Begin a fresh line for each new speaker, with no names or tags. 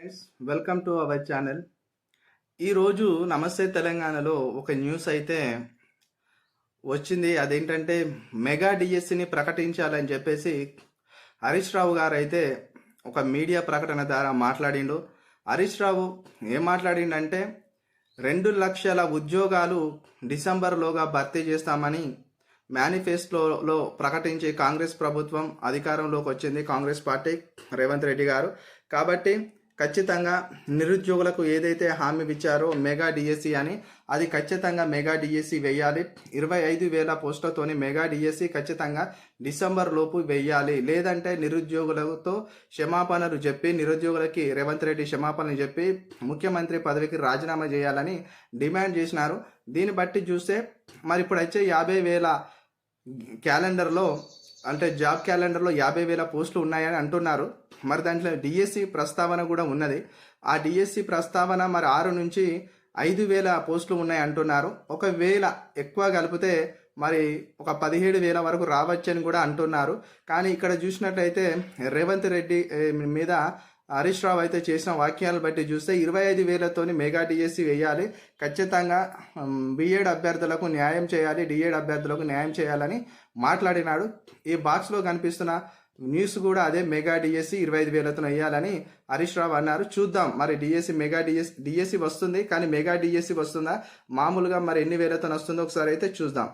Guys, welcome to our channel. ఈరోజు నమస్తే తెలంగాణలో ఒక న్యూస్ అయితే వచ్చింది. అదేంటంటే మెగా డిఎస్సిని ప్రకటించాలని చెప్పేసి హరీష్ రావు గారు అయితే ఒక మీడియా ప్రకటన ద్వారా మాట్లాడిండు. హరీష్ రావు ఏం మాట్లాడిండంటే 2 లక్షల ఉద్యోగాలు డిసెంబర్లోగా భర్తీ చేస్తామని మేనిఫెస్టోలో ప్రకటించి కాంగ్రెస్ ప్రభుత్వం అధికారంలోకి వచ్చింది, కాంగ్రెస్ పార్టీ రేవంత్ రెడ్డి గారు. కాబట్టి ఖచ్చితంగా నిరుద్యోగులకు ఏదైతే హామీ ఇచ్చారో మెగా డిఎస్సి అని, అది ఖచ్చితంగా మెగా డిఎస్సి వేయాలి. 25,000 పోస్టులతోని మెగా డిఎస్సి ఖచ్చితంగా డిసెంబర్ లోపు వేయాలి. లేదంటే నిరుద్యోగులతో క్షమాపణలు చెప్పి, నిరుద్యోగులకి రేవంత్ రెడ్డి క్షమాపణలు చెప్పి ముఖ్యమంత్రి పదవికి రాజీనామా చేయాలని డిమాండ్ చేసినారు. దీన్ని బట్టి చూస్తే మరి ఇప్పుడు వచ్చే 50,000 క్యాలెండర్లో అంటే జాబ్ క్యాలెండర్లో 50,000 పోస్టులు ఉన్నాయని అంటున్నారు. మరి దాంట్లో డిఎస్సి ప్రస్తావన కూడా ఉన్నది. ఆ డిఎస్సి ప్రస్తావన మరి 6 నుంచి 5,000 పోస్టులు ఉన్నాయి అంటున్నారు. ఒకవేళ ఎక్కువ కలిపితే మరి ఒక 17,000 వరకు రావచ్చని కూడా అంటున్నారు. కానీ ఇక్కడ చూసినట్లయితే రేవంత్ రెడ్డి మీద హరీష్ రావు అయితే చేసిన వాక్యాలను బట్టి చూస్తే 25,000తోని మెగా డిఎస్సి వేయాలి, ఖచ్చితంగా బిఎడ్ అభ్యర్థులకు న్యాయం చేయాలి, డిఎడ్ అభ్యర్థులకు న్యాయం చేయాలని మాట్లాడినాడు. ఈ బాక్స్లో కనిపిస్తున్న న్యూస్ కూడా అదే, మెగా డిఎస్సి 25,000తో వేయాలని హరీష్ రావు అన్నారు. చూద్దాం మరి డిఎస్సి మెగా డిఎస్సి వస్తుంది, కానీ మెగా డిఎస్సి వస్తుందా, మామూలుగా మరి ఎన్ని వేలతో వస్తుందో ఒకసారి అయితే చూద్దాం.